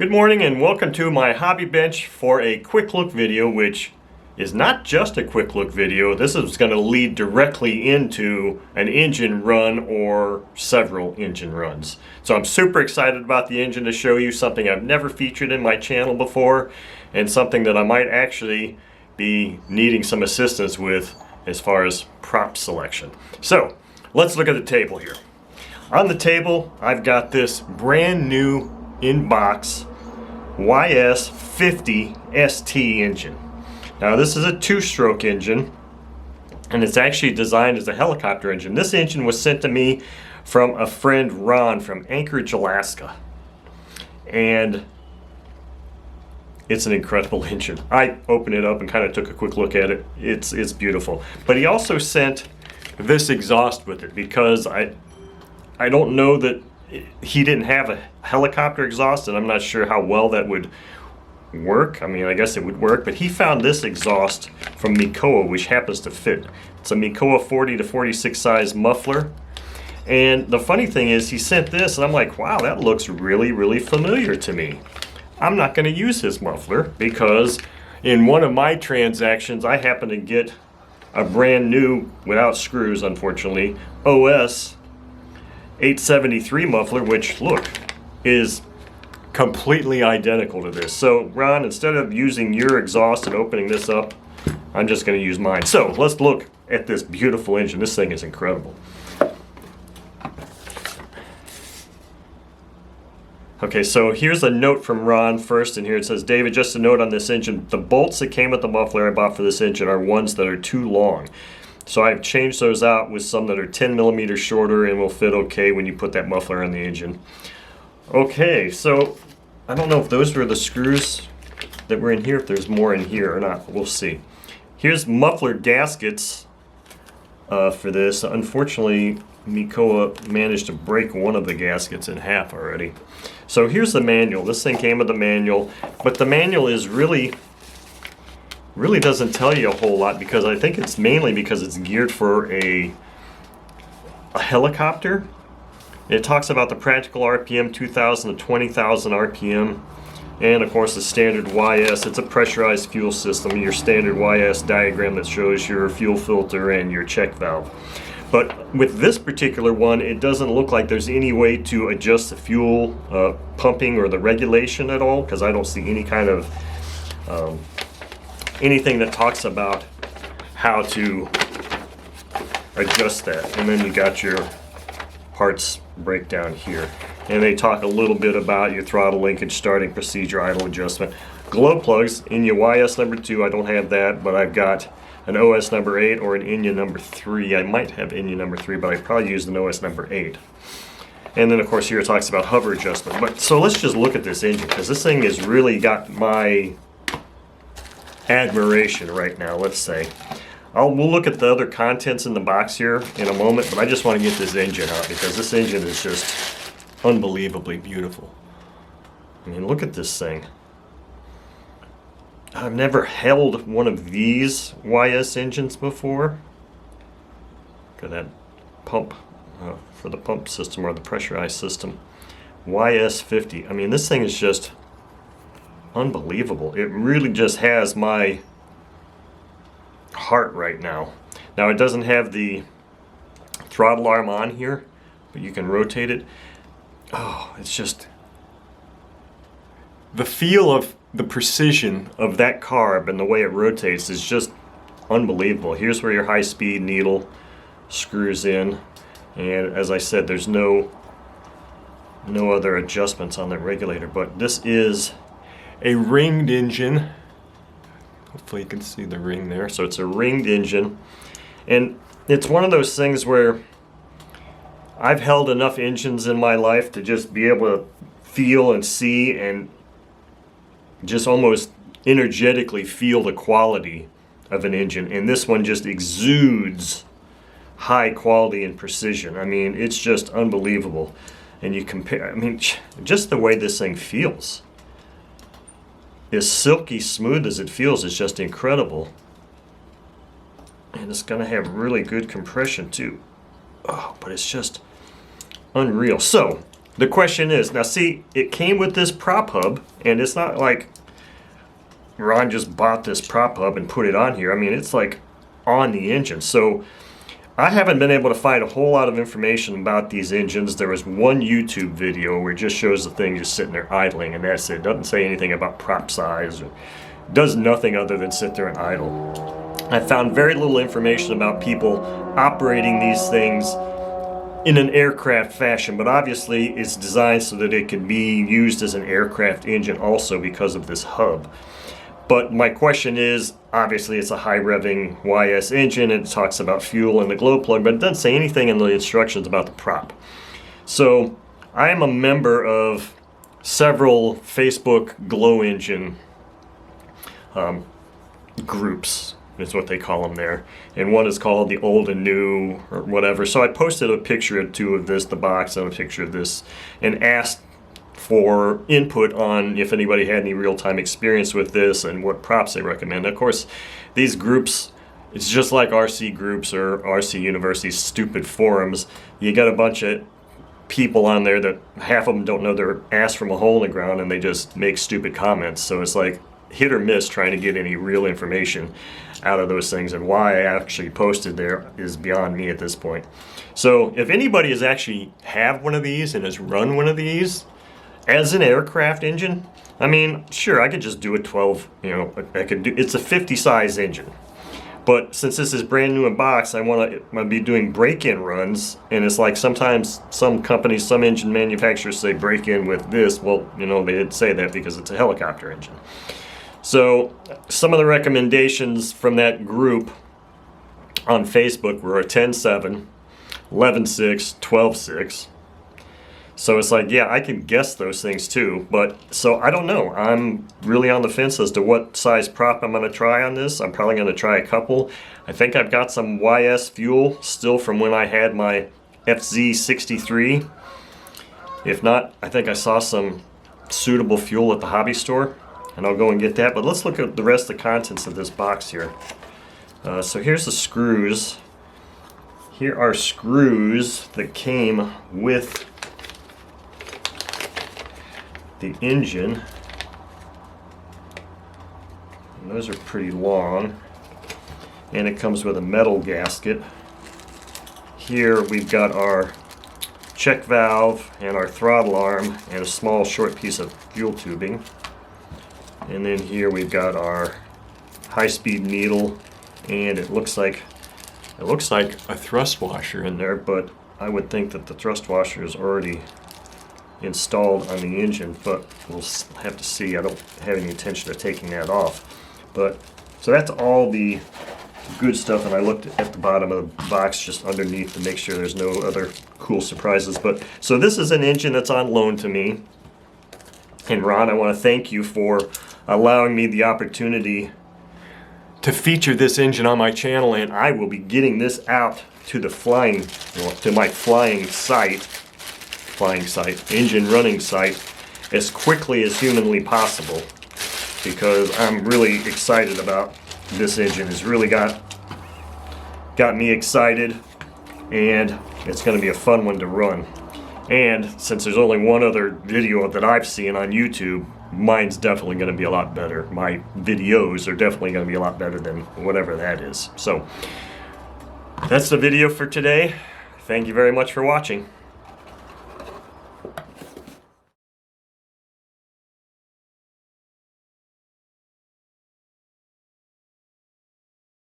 Good morning and welcome to my hobby bench for a quick look video, which is not just a quick look video. This is going to lead directly into an engine run or several engine runs. So I'm super excited about the engine to show you something I've never featured in my channel before and something that I might actually be needing some assistance with as far as prop selection. So let's look at the table here. On the table I've got this brand new in-box YS50 ST engine. Now this is a two-stroke engine and it's actually designed as a helicopter engine. This engine was sent to me from a friend, Ron, from Anchorage, Alaska, and it's an incredible engine. I opened it up and kind of took a quick look at it. It's beautiful. But he also sent this exhaust with it because I don't know that he didn't have a helicopter exhaust, and I'm not sure how well that would work. I mean, I guess it would work, but he found this exhaust from Mikoa, which happens to fit. It's a Mikoa 40 to 46 size muffler. And the funny thing is, he sent this, and I'm like, wow, that looks really, really familiar to me. I'm not going to use his muffler because in one of my transactions, I happened to get a brand new, without screws, unfortunately, OS 873 muffler, which look is completely identical to this. So Ron, instead of using your exhaust and opening this up, I'm just going to use mine. So let's look at this beautiful engine. This thing is incredible. Okay, so here's a note from Ron first, and here it says, David, just a note on this engine. The bolts that came with the muffler I bought for this engine are ones that are too long. So I've changed those out with some that are 10 millimeters shorter and will fit okay when you put that muffler on the engine. Okay, so I don't know if those were the screws that were in here, if there's more in here or not. We'll see. Here's muffler gaskets for this. Unfortunately, Mikoa managed to break one of the gaskets in half already. So here's the manual. This thing came with the manual, but the manual is really doesn't tell you a whole lot because I think it's mainly because it's geared for a helicopter. It talks about the practical RPM 2,000 to 20,000 RPM, and of course the standard YS. It's a pressurized fuel system, your standard YS diagram that shows your fuel filter and your check valve. But with this particular one, it doesn't look like there's any way to adjust the fuel pumping or the regulation at all, because I don't see any kind of anything that talks about how to adjust that. And then you got your parts breakdown here. And they talk a little bit about your throttle linkage, starting procedure, idle adjustment. Glow plugs in your YS number 2, I don't have that, but I've got an OS number 8 or an Inya number 3. I might have Inya number 3, but I probably used an OS number 8. And then of course here it talks about hover adjustment. But so let's just look at this engine, because this thing has really got my admiration right now, let's say. We'll look at the other contents in the box here in a moment, but I just want to get this engine out because this engine is just unbelievably beautiful. I mean, look at this thing. I've never held one of these YS engines before. Look at that pump for the pump system or the pressurized system. YS50. I mean, this thing is just unbelievable. It really just has my heart right now. Now it doesn't have the throttle arm on here, but you can rotate it. Oh, it's just the feel of the precision of that carb and the way it rotates is just unbelievable. Here's where your high-speed needle screws in, and as I said, there's no other adjustments on that regulator, but this is a ringed engine. Hopefully you can see the ring there. So it's a ringed engine, and it's one of those things where I've held enough engines in my life to just be able to feel and see and just almost energetically feel the quality of an engine, and this one just exudes high quality and precision. I mean, it's just unbelievable. And you compare, I mean, just the way this thing feels, as silky smooth as it feels, is just incredible. And it's going to have really good compression too. Oh, but it's just unreal. So the question is, now see, it came with this prop hub, and it's not like Ron just bought this prop hub and put it on here. I mean, it's like on the engine. So I haven't been able to find a whole lot of information about these engines. There was one YouTube video where it just shows the thing just sitting there idling, and that's it. Doesn't say anything about prop size, or does nothing other than sit there and idle. I found very little information about people operating these things in an aircraft fashion, but obviously it's designed so that it can be used as an aircraft engine also because of this hub. But my question is, obviously it's a high revving YS engine, and it talks about fuel and the glow plug, but it doesn't say anything in the instructions about the prop. So I am a member of several Facebook glow engine groups, is what they call them there, and one is called the old and new or whatever. So I posted a picture or two of this, the box, and a picture of this, and asked for input on if anybody had any real-time experience with this and what props they recommend. Of course, these groups, it's just like RC groups or RC University's stupid forums. You got a bunch of people on there that half of them don't know their ass from a hole in the ground, and they just make stupid comments. So it's like hit or miss trying to get any real information out of those things, and why I actually posted there is beyond me at this point. So if anybody has actually have one of these and has run one of these as an aircraft engine, I mean, sure, I could just do a 12, you know, I could do, it's a 50 size engine. But since this is brand new in box, I want to be doing break-in runs, and it's like sometimes some companies, some engine manufacturers say break-in with this. Well, you know, they didn't say that because it's a helicopter engine. So some of the recommendations from that group on Facebook were a 10.7, 11.6, 12.6. So it's like, yeah, I can guess those things too, but so I don't know. I'm really on the fence as to what size prop I'm going to try on this. I'm probably going to try a couple. I think I've got some YS fuel still from when I had my FZ63. If not, I think I saw some suitable fuel at the hobby store, and I'll go and get that. But let's look at the rest of the contents of this box here. So here's the screws. Here are screws that came with the engine, and those are pretty long, and it comes with a metal gasket. Here we've got our check valve and our throttle arm and a small short piece of fuel tubing, and then here we've got our high-speed needle, and it looks like a thrust washer in there, but I would think that the thrust washer is already installed on the engine, but we'll have to see. I don't have any intention of taking that off. But so that's all the good stuff, and I looked at the bottom of the box just underneath to make sure there's no other cool surprises. But so this is an engine that's on loan to me, and Ron, I want to thank you for allowing me the opportunity to feature this engine on my channel, and I will be getting this out to the to my flying engine running site as quickly as humanly possible, because I'm really excited about this engine. It's really got me excited, and it's going to be a fun one to run. And since there's only one other video that I've seen on YouTube, mine's definitely going to be a lot better. My videos are definitely going to be a lot better than whatever that is. So that's the video for today. Thank you very much for watching.